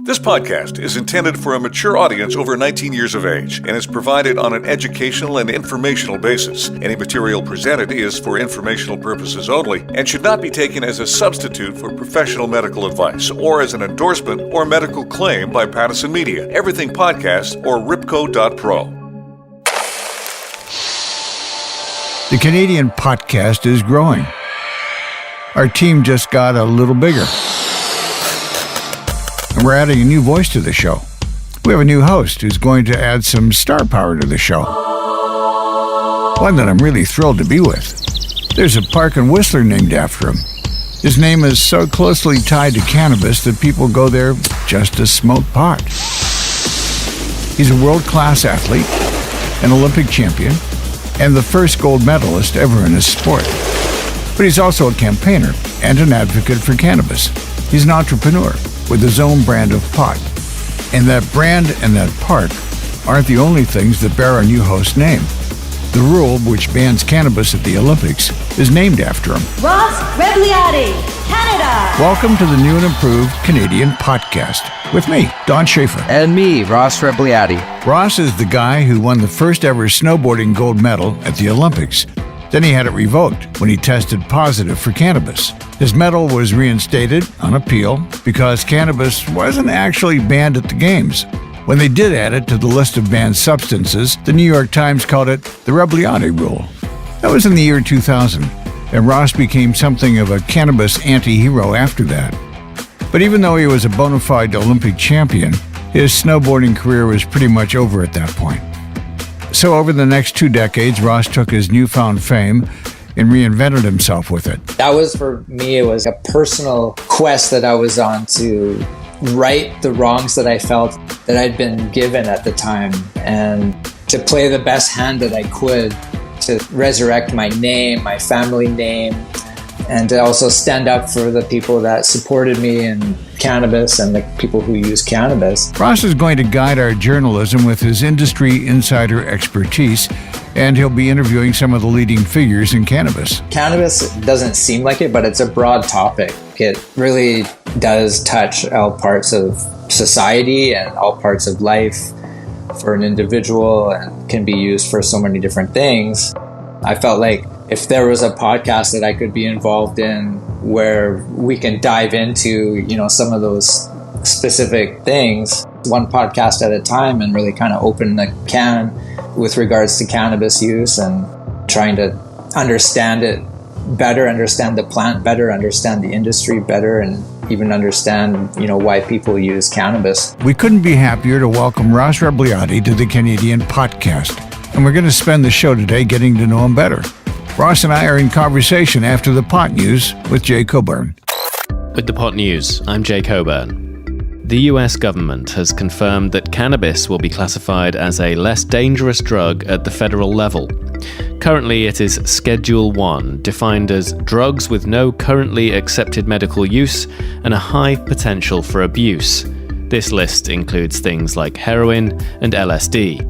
This podcast is intended for a mature audience over 19 years of age and is provided on an educational and informational basis. Any material presented is for informational purposes only and should not be taken as a substitute for professional medical advice or as an endorsement or medical claim by Pattison Media, Everything Podcast, or Ripco.pro. The Canadian Potcast is growing. Our team just got a little bigger. And we're adding a new voice to the show. We have a new host who's going to add some star power to the show. One that I'm really thrilled to be with. There's a park in Whistler named after him. His name is so closely tied to cannabis that people go there just to smoke pot. He's a world-class athlete, an Olympic champion, and the first gold medalist ever in his sport. But he's also a campaigner and an advocate for cannabis. He's an entrepreneur with his own brand of pot. And that brand and that park aren't the only things that bear our new host's name. The rule which bans cannabis at the Olympics is named after him. Ross Rebagliati, Canada! Welcome to the new and improved Canadian Potcast with me, Don Shafer. And me, Ross Rebagliati. Ross is the guy who won the first ever snowboarding gold medal at the Olympics. Then he had it revoked when he tested positive for cannabis. His medal was reinstated on appeal because cannabis wasn't actually banned at the Games. When they did add it to the list of banned substances, the New York Times called it the Rebagliati rule. That was in the year 2000, and Ross became something of a cannabis anti-hero after that. But even though he was a bona fide Olympic champion, his snowboarding career was pretty much over at that point. So over the next 2 decades, Ross took his newfound fame and reinvented himself with it. That was, for me, it was a personal quest that I was on to right the wrongs that I felt that I'd been given at the time and to play the best hand that I could to resurrect my name, my family name, and to also stand up for the people that supported me in cannabis and the people who use cannabis. Ross is going to guide our journalism with his industry insider expertise, and he'll be interviewing some of the leading figures in cannabis. Cannabis doesn't seem like it, but it's a broad topic. It really does touch all parts of society and all parts of life for an individual and can be used for so many different things. I felt like if there was a podcast that I could be involved in where we can dive into, some of those specific things, one podcast at a time, and really kind of open the can with regards to cannabis use and trying to understand it better, understand the plant better, understand the industry better, and even understand, why people use cannabis. We couldn't be happier to welcome Ross Rebagliati to the Canadian Potcast, and we're going to spend the show today getting to know him better. Ross and I are in conversation after the pot news with Jay Coburn. With the pot news, I'm Jay Coburn. The US government has confirmed that cannabis will be classified as a less dangerous drug at the federal level. Currently, it is Schedule 1, defined as drugs with no currently accepted medical use and a high potential for abuse. This list includes things like heroin and LSD.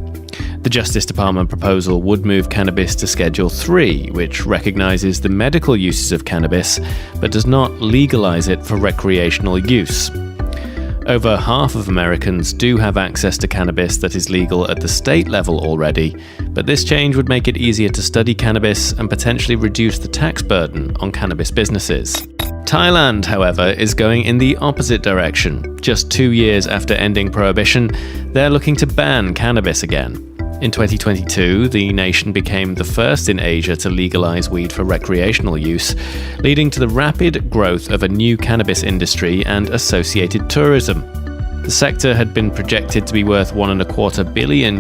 The Justice Department proposal would move cannabis to Schedule 3, which recognizes the medical uses of cannabis, but does not legalize it for recreational use. Over half of Americans do have access to cannabis that is legal at the state level already, but this change would make it easier to study cannabis and potentially reduce the tax burden on cannabis businesses. Thailand, however, is going in the opposite direction. Just 2 years after ending prohibition, they're looking to ban cannabis again. In 2022, the nation became the first in Asia to legalize weed for recreational use, leading to the rapid growth of a new cannabis industry and associated tourism. The sector had been projected to be worth $1.25 billion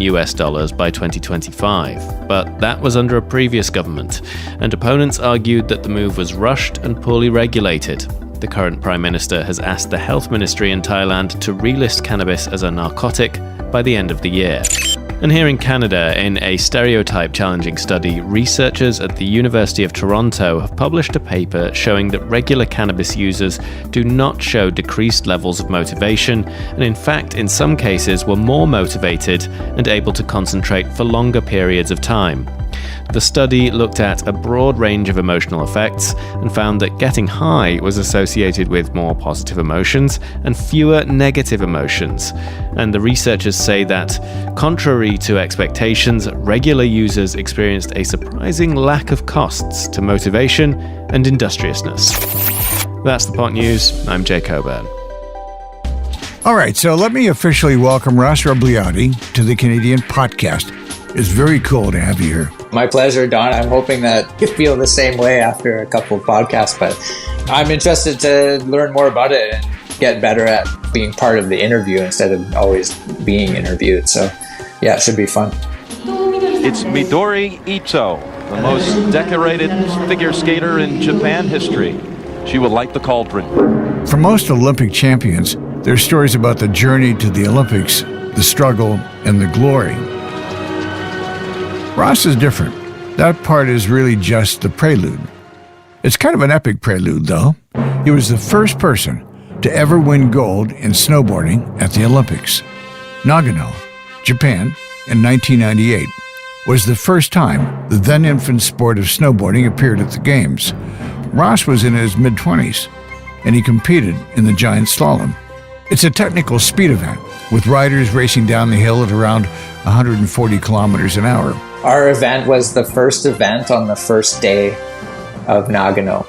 by 2025, but that was under a previous government, and opponents argued that the move was rushed and poorly regulated. The current Prime Minister has asked the Health Ministry in Thailand to relist cannabis as a narcotic by the end of the year. And here in Canada, in a stereotype-challenging study, researchers at the University of Toronto have published a paper showing that regular cannabis users do not show decreased levels of motivation, and in fact, in some cases, were more motivated and able to concentrate for longer periods of time. The study looked at a broad range of emotional effects and found that getting high was associated with more positive emotions and fewer negative emotions. And the researchers say that, contrary to expectations, regular users experienced a surprising lack of costs to motivation and industriousness. That's the Pot News. I'm Jay Coburn. All right, so let me officially welcome Ross Rebagliati to the Canadian Potcast. It's very cool to have you here. My pleasure, Don. I'm hoping that you feel the same way after a couple of podcasts, but I'm interested to learn more about it and get better at being part of the interview instead of always being interviewed. So, yeah, it should be fun. It's Midori Ito, the most decorated figure skater in Japan history. She will light the cauldron. For most Olympic champions, there's stories about the journey to the Olympics, the struggle, and the glory. Ross is different. That part is really just the prelude. It's kind of an epic prelude, though. He was the first person to ever win gold in snowboarding at the Olympics. Nagano, Japan, in 1998, was the first time the then-infant sport of snowboarding appeared at the Games. Ross was in his mid-20s, and he competed in the giant slalom. It's a technical speed event, with riders racing down the hill at around 140 kilometers an hour. Our event was the first event on the first day of Nagano.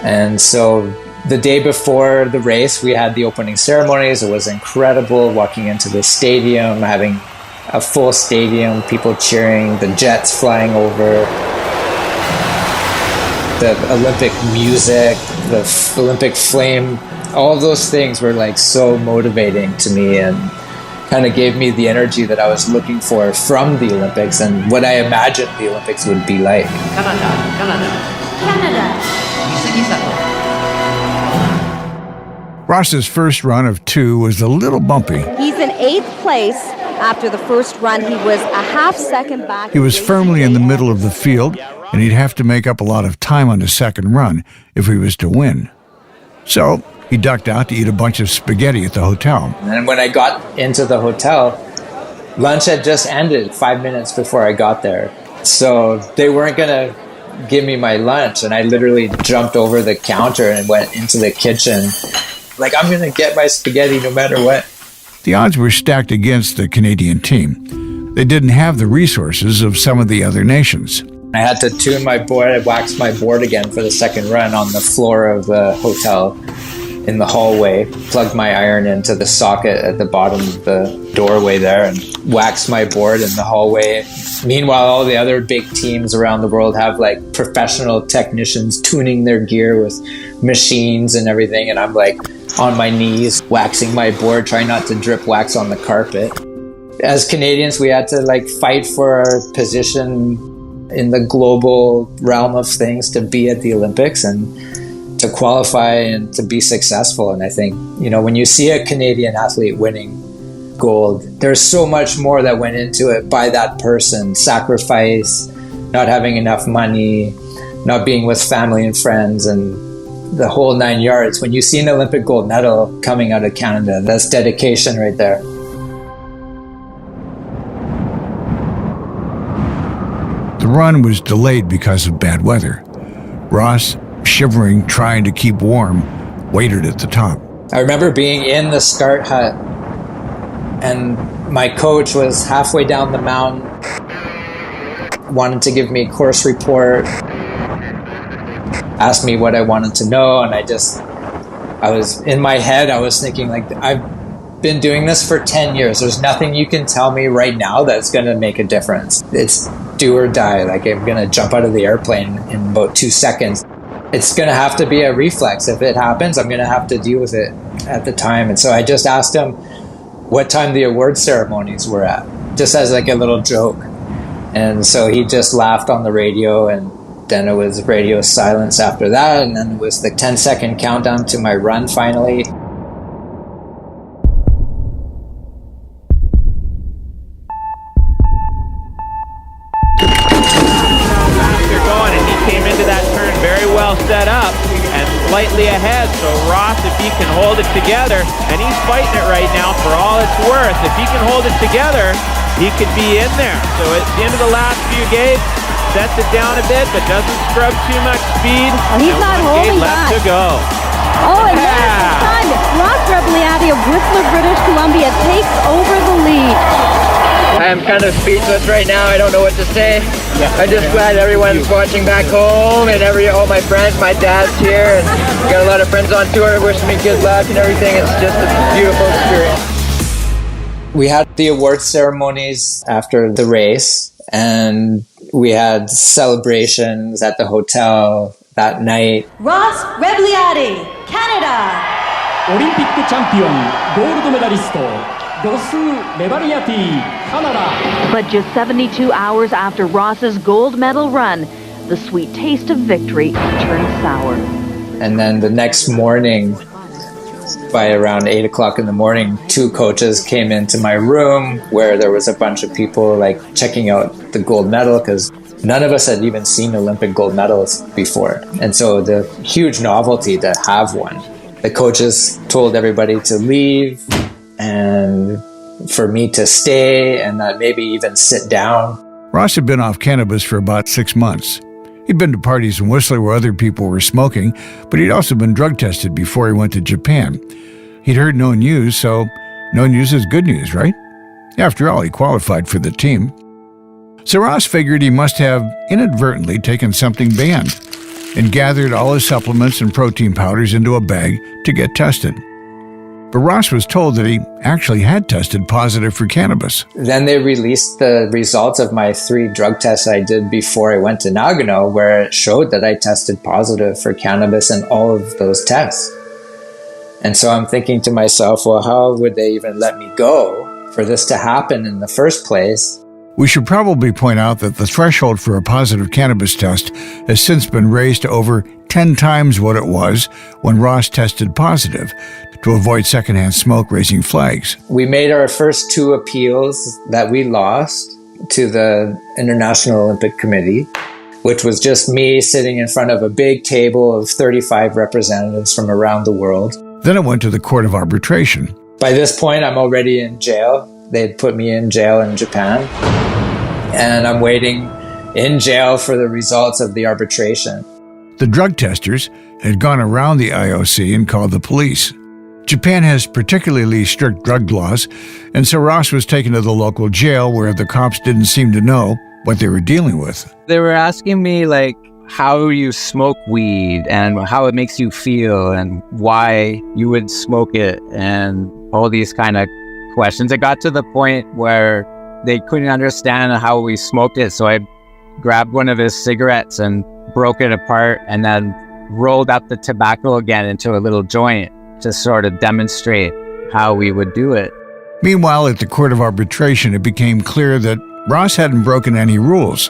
And so the day before the race, we had the opening ceremonies. It was incredible walking into the stadium, having a full stadium, people cheering, the jets flying over, the Olympic music, the Olympic flame. All of those things were like so motivating to me and kind of gave me the energy that I was looking for from the Olympics and what I imagined the Olympics would be like. Ross's first run of 2 was a little bumpy. He's in 8th place after the first run. He was a half second back. He was firmly in the middle of the field, and he'd have to make up a lot of time on his second run if he was to win. So he ducked out to eat a bunch of spaghetti at the hotel. And when I got into the hotel, lunch had just ended 5 minutes before I got there. So they weren't going to give me my lunch. And I literally jumped over the counter and went into the kitchen. Like, I'm going to get my spaghetti no matter what. The odds were stacked against the Canadian team. They didn't have the resources of some of the other nations. I had to tune my board. I waxed my board again for the second run on the floor of the hotel in the hallway, plugged my iron into the socket at the bottom of the doorway there and waxed my board in the hallway. Meanwhile, all the other big teams around the world have like professional technicians tuning their gear with machines and everything. And I'm like on my knees, waxing my board, trying not to drip wax on the carpet. As Canadians, we had to like fight for our position in the global realm of things to be at the Olympics and to qualify and to be successful. And I think, you know, when you see a Canadian athlete winning gold, there's so much more that went into it by that person. Sacrifice, not having enough money, not being with family and friends, and the whole 9 yards. When you see an Olympic gold medal coming out of Canada, that's dedication right there. The run was delayed because of bad weather. Ross, shivering, trying to keep warm, waited at the top. I remember being in the start hut and my coach was halfway down the mountain, wanted to give me a course report, asked me what I wanted to know, and I was in my head, I was thinking like, I've been doing this for 10 years. There's nothing you can tell me right now that's going to make a difference. It's do or die. Like, I'm going to jump out of the airplane in about 2 seconds. It's going to have to be a reflex. If it happens, I'm going to have to deal with it at the time. And so I just asked him what time the award ceremonies were at, just as like a little joke. And so he just laughed on the radio, and then it was radio silence after that. And then it was the 10-second countdown to my run finally. Set up and slightly ahead, so Ross, if he can hold it together, and he's fighting it right now for all it's worth, if he can hold it together, he could be in there. So at the end of the last few gates, sets it down a bit, but doesn't scrub too much speed. Well, he's not holding left back. to go. Oh, and there's the sun. Ross Rebagliati of Whistler, British Columbia takes over the lead. I am kind of speechless right now. I don't know what to say. I'm just glad everyone's watching back home and all my friends, my dad's here, and got a lot of friends on tour wishing me good luck and everything. It's just a beautiful experience. We had the award ceremonies after the race, and we had celebrations at the hotel that night. Ross Rebagliati, Canada. オリンピックチャンピオン、ゴールドメダリスト、ロス・レバリアティ、カナダ。 But just 72 hours after Ross's gold medal run, the sweet taste of victory turned sour. And then the next morning, by around 8 o'clock in the morning, 2 coaches came into my room where there was a bunch of people like checking out the gold medal, because none of us had even seen Olympic gold medals before. And so the huge novelty to have one. The coaches told everybody to leave and for me to stay and maybe even sit down. Ross had been off cannabis for about 6 months. He'd been to parties in Whistler where other people were smoking, but he'd also been drug tested before he went to Japan. He'd heard no news, so no news is good news, right? After all, he qualified for the team. So Ross figured he must have inadvertently taken something banned and gathered all his supplements and protein powders into a bag to get tested. But Ross was told that he actually had tested positive for cannabis. Then they released the results of my 3 drug tests I did before I went to Nagano, where it showed that I tested positive for cannabis in all of those tests. And so I'm thinking to myself, well, how would they even let me go for this to happen in the first place? We should probably point out that the threshold for a positive cannabis test has since been raised to over 10 times what it was when Ross tested positive to avoid secondhand smoke raising flags. We made our first 2 appeals that we lost to the International Olympic Committee, which was just me sitting in front of a big table of 35 representatives from around the world. Then it went to the Court of Arbitration. By this point, I'm already in jail. They'd put me in jail in Japan. And I'm waiting in jail for the results of the arbitration. The drug testers had gone around the IOC and called the police. Japan has particularly strict drug laws, and so Ross was taken to the local jail where the cops didn't seem to know what they were dealing with. They were asking me, like, how you smoke weed and how it makes you feel and why you would smoke it and all these kind of questions. It got to the point where they couldn't understand how we smoked it, so I grabbed one of his cigarettes and broke it apart and then rolled up the tobacco again into a little joint to sort of demonstrate how we would do it. Meanwhile, at the Court of Arbitration, it became clear that Ross hadn't broken any rules,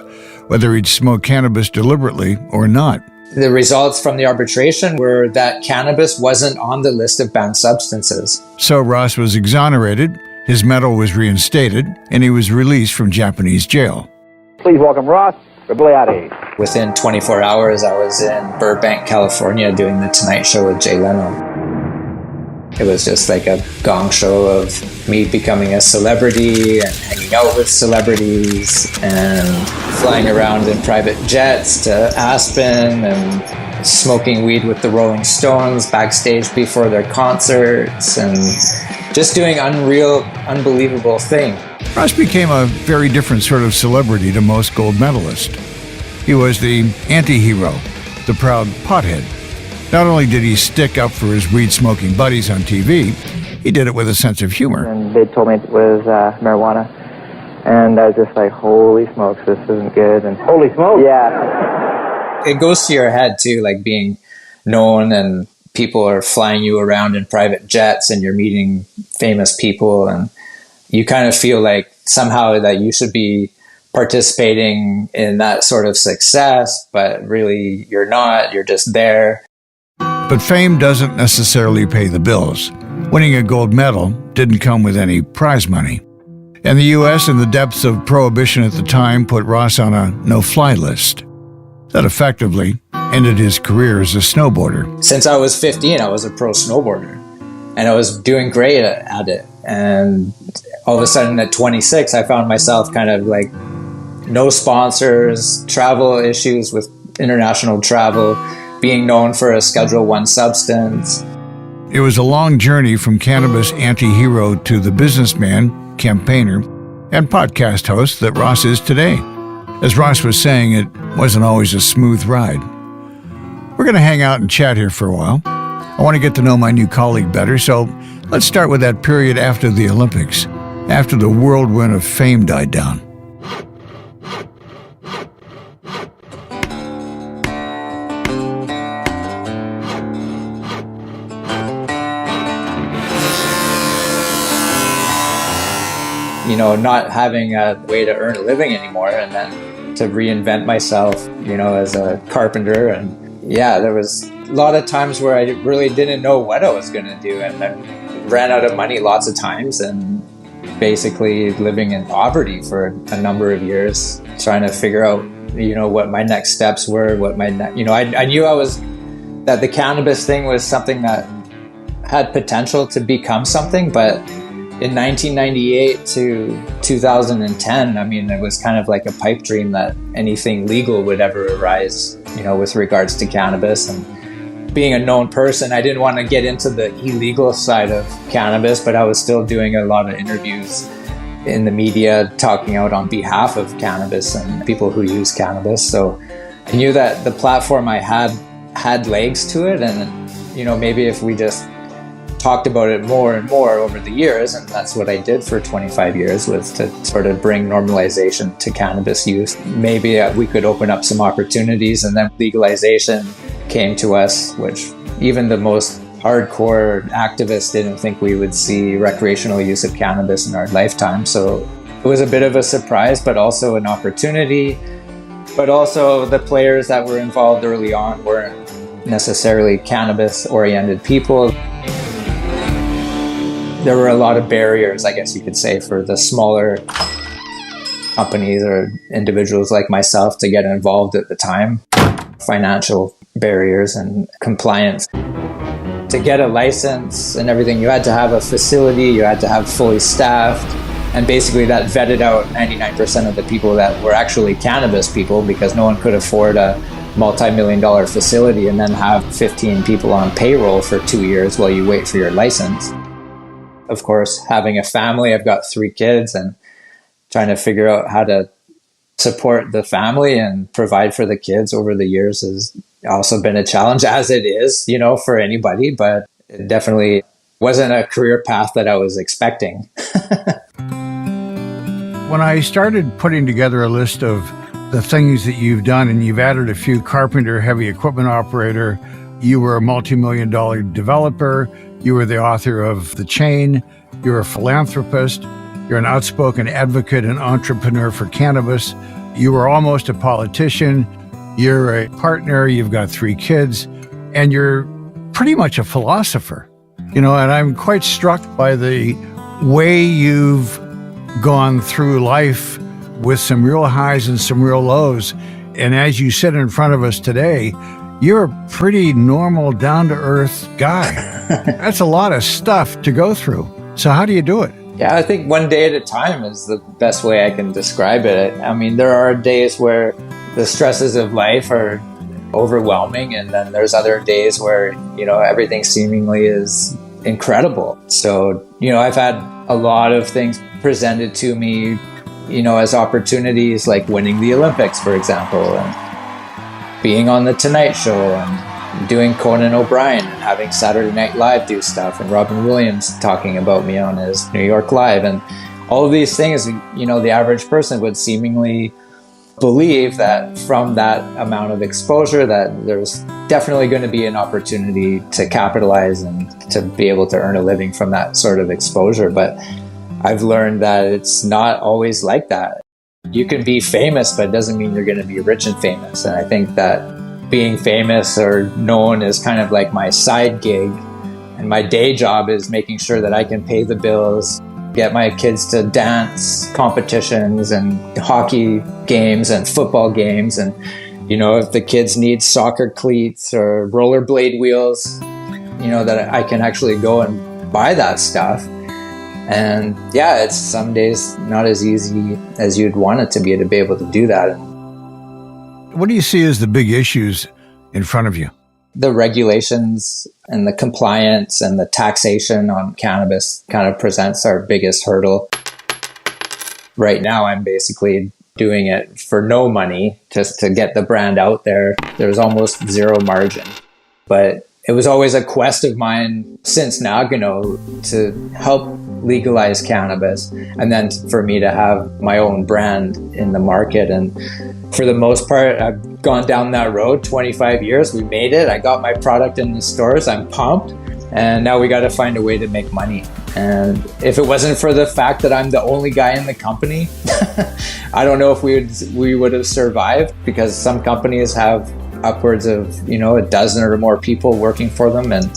whether he'd smoked cannabis deliberately or not. The results from the arbitration were that cannabis wasn't on the list of banned substances. So Ross was exonerated, his medal was reinstated, and he was released from Japanese jail. Please welcome Ross Rebagliati. Within 24 hours, I was in Burbank, California, doing The Tonight Show with Jay Leno. It was just like a gong show of me becoming a celebrity and hanging out with celebrities and flying around in private jets to Aspen and smoking weed with the Rolling Stones backstage before their concerts and just doing unbelievable things. Ross became a very different sort of celebrity to most gold medalists. He was the anti-hero, the proud pothead. Not only did he stick up for his weed-smoking buddies on TV, he did it with a sense of humor. And they told me it was marijuana. And I was just like, holy smokes, this isn't good. And holy smokes? Yeah. It goes to your head too, like being known and people are flying you around in private jets and you're meeting famous people and you kind of feel like somehow that you should be participating in that sort of success, but really you're not, you're just there. But fame doesn't necessarily pay the bills. Winning a gold medal didn't come with any prize money. And the U.S., in the depths of prohibition at the time, put Ross on a no-fly list. That effectively ended his career as a snowboarder. Since I was 15, I was a pro snowboarder. And I was doing great at it. And all of a sudden at 26, I found myself kind of like no sponsors, travel issues with international travel, being known for a Schedule 1 substance. It was a long journey from cannabis anti-hero to the businessman, campaigner, and podcast host that Ross is today. As Ross was saying, it wasn't always a smooth ride. We're going to hang out and chat here for a while. I want to get to know my new colleague better, so let's start with that period after the Olympics, after the whirlwind of fame died down. You know, not having a way to earn a living anymore, and then to reinvent myself, you know, as a carpenter. And yeah, there was a lot of times where I really didn't know what I was going to do, and I ran out of money lots of times, and basically living in poverty for a number of years, trying to figure out, you know, what my next steps were, I knew that the cannabis thing was something that had potential to become something, but in 1998 to 2010, I mean, it was kind of like a pipe dream that anything legal would ever arise, you know, with regards to cannabis. And being a known person, I didn't want to get into the illegal side of cannabis, but I was still doing a lot of interviews in the media talking out on behalf of cannabis and people who use cannabis. So I knew that the platform I had legs to it, and, you know, maybe if we just talked about it more and more over the years, and that's what I did for 25 years, was to sort of bring normalization to cannabis use. Maybe we could open up some opportunities, and then legalization came to us, which even the most hardcore activists didn't think we would see recreational use of cannabis in our lifetime. So it was a bit of a surprise, but also an opportunity. But also the players that were involved early on weren't necessarily cannabis-oriented people. There were a lot of barriers, I guess you could say, for the smaller companies or individuals like myself to get involved at the time. Financial barriers and compliance. To get a license and everything, you had to have a facility, you had to have fully staffed, and basically that vetted out 99% of the people that were actually cannabis people, because no one could afford a multi-million-dollar facility and then have 15 people on payroll for 2 years while you wait for your license. Of course, having a family, I've got 3 kids, and trying to figure out how to support the family and provide for the kids over the years has also been a challenge, as it is, you know, for anybody, but it definitely wasn't a career path that I was expecting. When I started putting together a list of the things that you've done, and you've added a few: carpenter, heavy equipment operator, you were a multi-million-dollar developer, you were the author of The Chain, you're a philanthropist, you're an outspoken advocate and entrepreneur for cannabis, you were almost a politician, you're a partner, you've got 3 kids, and you're pretty much a philosopher. You know, and I'm quite struck by the way you've gone through life with some real highs and some real lows. And as you sit in front of us today, you're a pretty normal, down-to-earth guy. That's a lot of stuff to go through. So how do you do it? Yeah, I think one day at a time is the best way I can describe it. I mean, there are days where the stresses of life are overwhelming, and then there's other days where, you know, everything seemingly is incredible. So, you know, I've had a lot of things presented to me, you know, as opportunities, like winning the Olympics, for example, and being on The Tonight Show, and doing Conan O'Brien, and having Saturday Night Live do stuff, and Robin Williams talking about me on his New York Live. And all of these things, you know, the average person would seemingly believe that from that amount of exposure that there's definitely going to be an opportunity to capitalize and to be able to earn a living from that sort of exposure. But I've learned that it's not always like that. You can be famous, but it doesn't mean you're going to be rich and famous. And I think that being famous or known is kind of like my side gig. And my day job is making sure that I can pay the bills, get my kids to dance competitions and hockey games and football games. And, you know, if the kids need soccer cleats or rollerblade wheels, you know, that I can actually go and buy that stuff. And yeah, it's some days not as easy as you'd want it to be able to do that. What do you see as the big issues in front of you? The regulations and the compliance and the taxation on cannabis kind of presents our biggest hurdle. Right now, I'm basically doing it for no money just to get the brand out there. There's almost zero margin. But it was always a quest of mine since Nagano to help legalize cannabis, and then for me to have my own brand in the market. And for the most part, I've gone down that road. 25 years, we made it. I got my product in the stores. I'm pumped. And now we got to find a way to make money. And if it wasn't for the fact that I'm the only guy in the company, I don't know if we would have survived, because some companies have upwards of, a dozen or more people working for them. And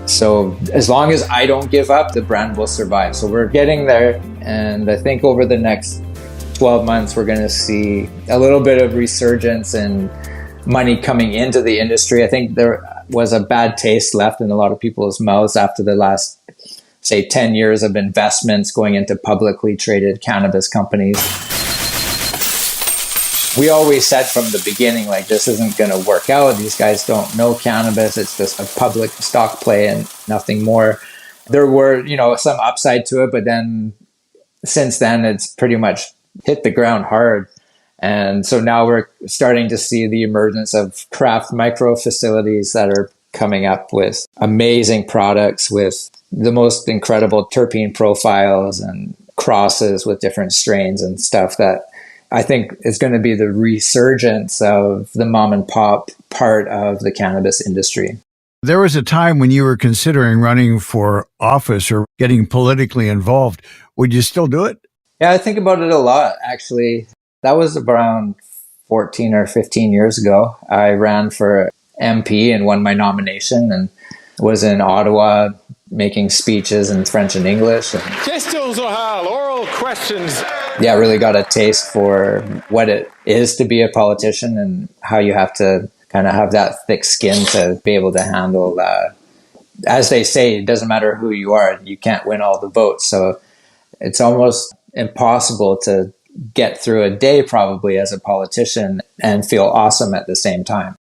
so as long as I don't give up, the brand will survive. So we're getting there. And I think over the next 12 months, we're going to see a little bit of resurgence and money coming into the industry. I think there was a bad taste left in a lot of people's mouths after the last, say, 10 years of investments going into publicly traded cannabis companies. We always said from the beginning, like, this isn't going to work out. These guys don't know cannabis. It's just a public stock play and nothing more. There were, some upside to it, but then since then, it's pretty much hit the ground hard. And so now we're starting to see the emergence of craft micro facilities that are coming up with amazing products with the most incredible terpene profiles and crosses with different strains and stuff that I think is going to be the resurgence of the mom and pop part of the cannabis industry. There was a time when you were considering running for office or getting politically involved. Would you still do it? Yeah, I think about it a lot, actually. That was around 14 or 15 years ago. I ran for MP and won my nomination and was in Ottawa making speeches in French and English. Questions orales, oral questions. Yeah, really got a taste for what it is to be a politician and how you have to kind of have that thick skin to be able to handle, as they say, it doesn't matter who you are, you can't win all the votes. So it's almost impossible to get through a day probably as a politician and feel awesome at the same time.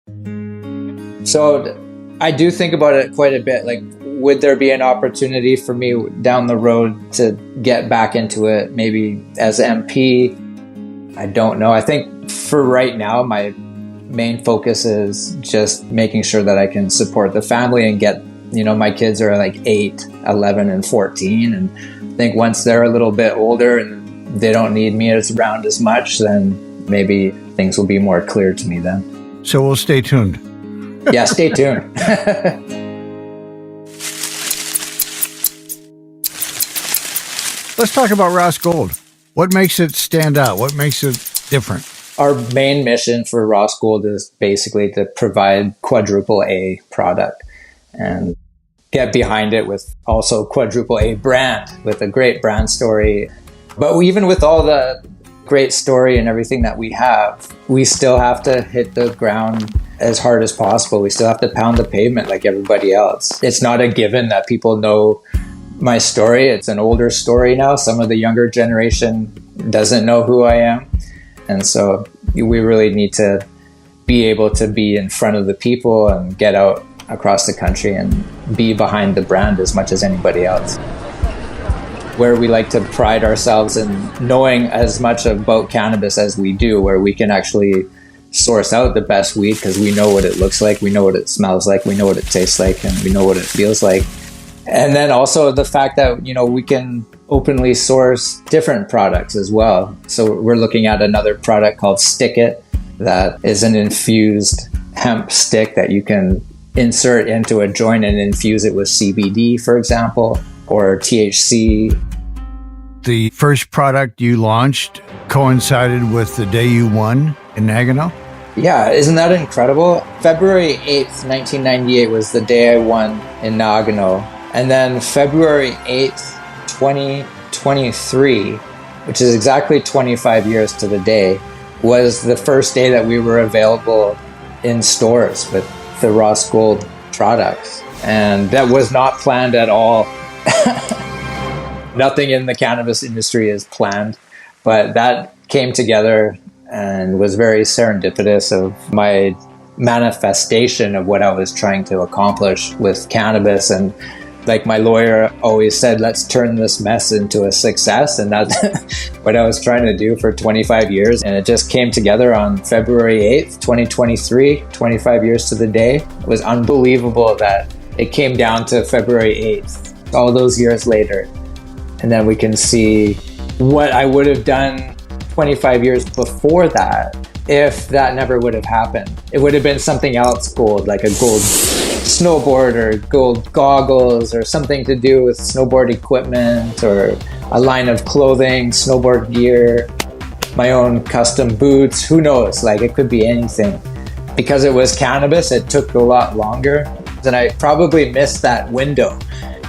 So I do think about it quite a bit. Like, would there be an opportunity for me down the road to get back into it, maybe as MP? I don't know. I think for right now, my main focus is just making sure that I can support the family and get, my kids are like 8, 11, and 14. And I think once they're a little bit older and they don't need me around as much, then maybe things will be more clear to me then. So we'll stay tuned. Yeah, stay tuned. Let's talk about Ross Gold. What makes it stand out? What makes it different? Our main mission for Ross Gold is basically to provide quadruple A product and get behind it with also quadruple A brand with a great brand story. But even with all the great story and everything that we have, we still have to hit the ground as hard as possible. We still have to pound the pavement like everybody else. It's not a given that people know my story. It's an older story now. Some of the younger generation doesn't know who I am. And so we really need to be able to be in front of the people and get out across the country and be behind the brand as much as anybody else. Where we like to pride ourselves in knowing as much about cannabis as we do, where we can actually source out the best weed because we know what it looks like, we know what it smells like, we know what it tastes like, and we know what it feels like. And then also the fact that, we can openly source different products as well. So we're looking at another product called Stick It that is an infused hemp stick that you can insert into a joint and infuse it with CBD, for example, or THC. The first product you launched coincided with the day you won in Nagano? Yeah, isn't that incredible? February 8th, 1998 was the day I won in Nagano. And then February 8th, 2023, which is exactly 25 years to the day, was the first day that we were available in stores with the Ross Gold products. And that was not planned at all. Nothing in the cannabis industry is planned, but that came together and was very serendipitous of my manifestation of what I was trying to accomplish with cannabis. And like my lawyer always said, let's turn this mess into a success. And that's what I was trying to do for 25 years. And it just came together on February 8th, 2023, 25 years to the day. It was unbelievable that it came down to February 8th, all those years later. And then we can see what I would have done 25 years before that if that never would have happened. It would have been something else gold, like a gold snowboard or gold goggles or something to do with snowboard equipment or a line of clothing, snowboard gear, my own custom boots, who knows, like it could be anything. Because it was cannabis, it took a lot longer, and I probably missed that window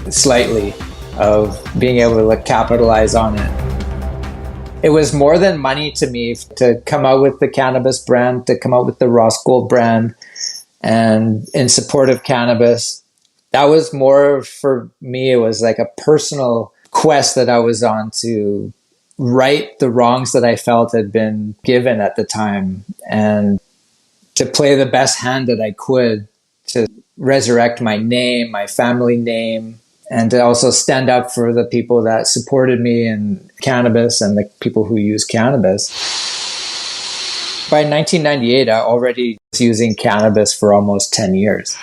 slightly of being able to capitalize on it. It was more than money to me to come out with the cannabis brand, to come out with the Ross Gold brand, and in support of cannabis. That was more for me, it was like a personal quest that I was on to right the wrongs that I felt had been given at the time, and to play the best hand that I could to resurrect my name, my family name, and to also stand up for the people that supported me in cannabis and the people who use cannabis. By 1998, I already was using cannabis for almost 10 years.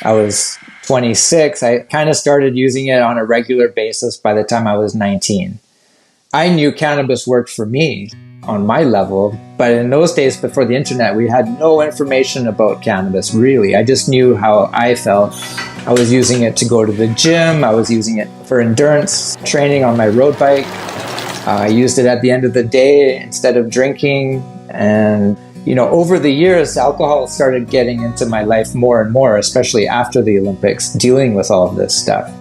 I was 26. I kind of started using it on a regular basis by the time I was 19. I knew cannabis worked for me on my level, but in those days before the internet, we had no information about cannabis, really. I just knew how I felt. I was using it to go to the gym. I was using it for endurance training on my road bike. I used it at the end of the day instead of drinking. And, you know, over the years, alcohol started getting into my life more and more, especially after the Olympics, dealing with all of this stuff.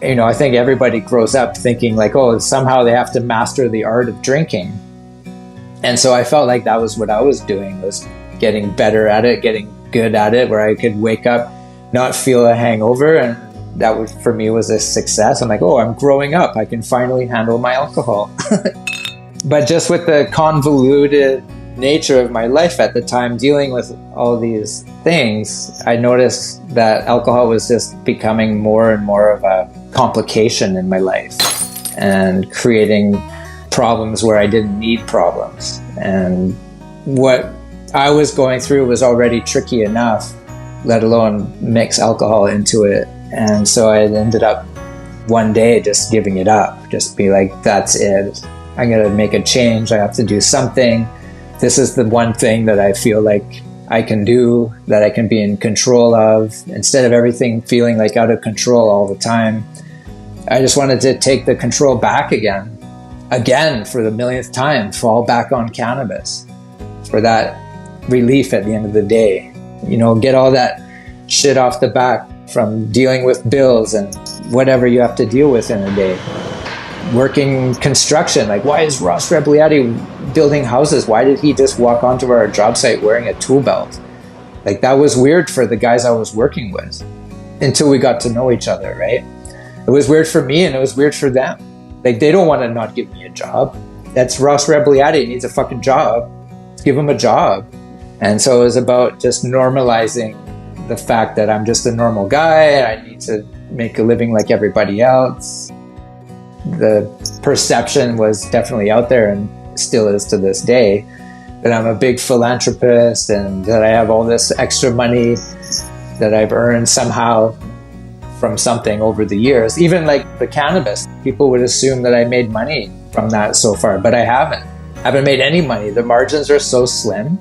You know, I think everybody grows up thinking like, oh, somehow they have to master the art of drinking. And so I felt like that was what I was doing, was getting better at it, getting good at it, where I could wake up, not feel a hangover. And that was, for me, was a success. I'm like, oh, I'm growing up. I can finally handle my alcohol. But just with the convoluted nature of my life at the time, dealing with all these things, I noticed that alcohol was just becoming more and more of a complication in my life and creating problems where I didn't need problems. And what I was going through was already tricky enough, let alone mix alcohol into it. And so I ended up one day just giving it up, just be like, that's it. I'm going to make a change. I have to do something. This is the one thing that I feel like I can do, that I can be in control of, instead of everything feeling like out of control all the time. I just wanted to take the control back again for the millionth time, fall back on cannabis for that relief at the end of the day. You know, get all that shit off the back from dealing with bills and whatever you have to deal with in a day. Working construction, like why is Ross Rebagliati building houses? Why did he just walk onto our job site wearing a tool belt? Like that was weird for the guys I was working with until we got to know each other, right? It was weird for me and it was weird for them. Like they don't want to not give me a job. That's Ross Rebagliati. He needs a fucking job. Let's give him a job. And so it was about just normalizing the fact that I'm just a normal guy. I need to make a living like everybody else. The perception was definitely out there and still is to this day that I'm a big philanthropist and that I have all this extra money that I've earned somehow from something over the years. Even like the cannabis, people would assume that I made money from that so far, but I haven't. I haven't made any money. The margins are so slim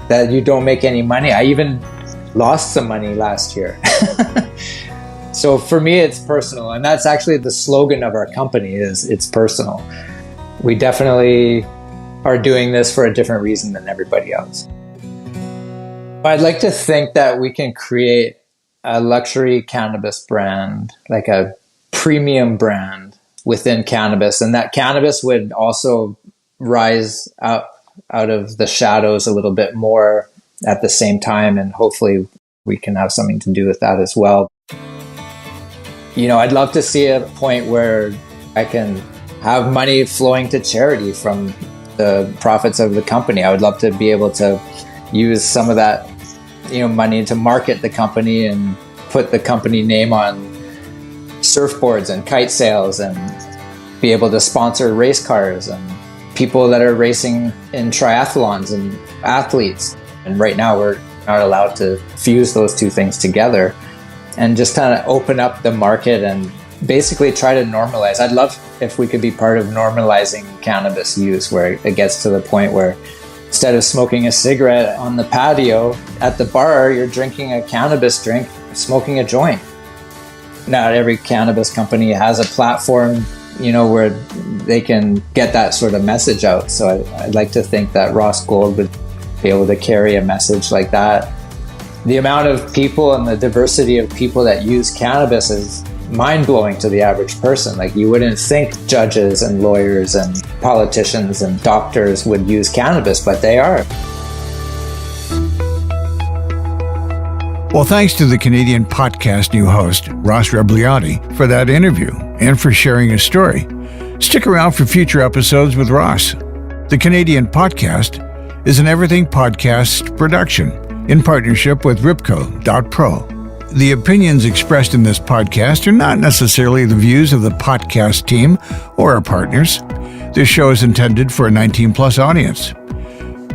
that you don't make any money. I even lost some money last year. So for me, it's personal. And that's actually the slogan of our company, is it's personal. We definitely are doing this for a different reason than everybody else. I'd like to think that we can create a luxury cannabis brand, like a premium brand within cannabis, and that cannabis would also rise up out of the shadows a little bit more at the same time, and hopefully we can have something to do with that as well. I'd love to see a point where I can have money flowing to charity from the profits of the company. I would love to be able to use some of that, money to market the company and put the company name on surfboards and kite sails, and be able to sponsor race cars and people that are racing in triathlons and athletes. And right now we're not allowed to fuse those two things together, and just kind of open up the market and basically try to normalize. I'd love if we could be part of normalizing cannabis use, where it gets to the point where instead of smoking a cigarette on the patio at the bar, you're drinking a cannabis drink, smoking a joint. Not every cannabis company has a platform, where they can get that sort of message out. So I'd like to think that Ross Gold would be able to carry a message like that. The amount of people and the diversity of people that use cannabis is mind-blowing to the average person. Like, you wouldn't think judges and lawyers and politicians and doctors would use cannabis, but they are. Well, thanks to the Canadian Potcast new host, Ross Rebagliati, for that interview and for sharing his story. Stick around for future episodes with Ross. The Canadian Potcast is an Everything Podcast production in partnership with Ripco.pro. The opinions expressed in this podcast are not necessarily the views of the podcast team or our partners. This show is intended for a 19-plus audience.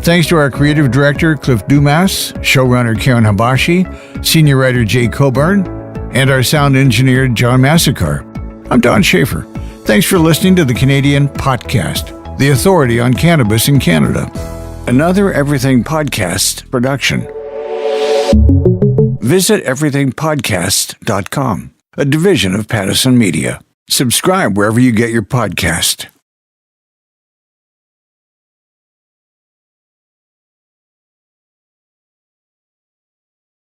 Thanks to our creative director, Cliff Dumas, showrunner Karen Habashi, senior writer Jay Coburn, and our sound engineer, John Massacre. I'm Don Shafer. Thanks for listening to the Canadian Potcast, the authority on cannabis in Canada. Another Everything Podcast production. Visit everythingpodcast.com, a division of Pattison Media. Subscribe wherever you get your podcast.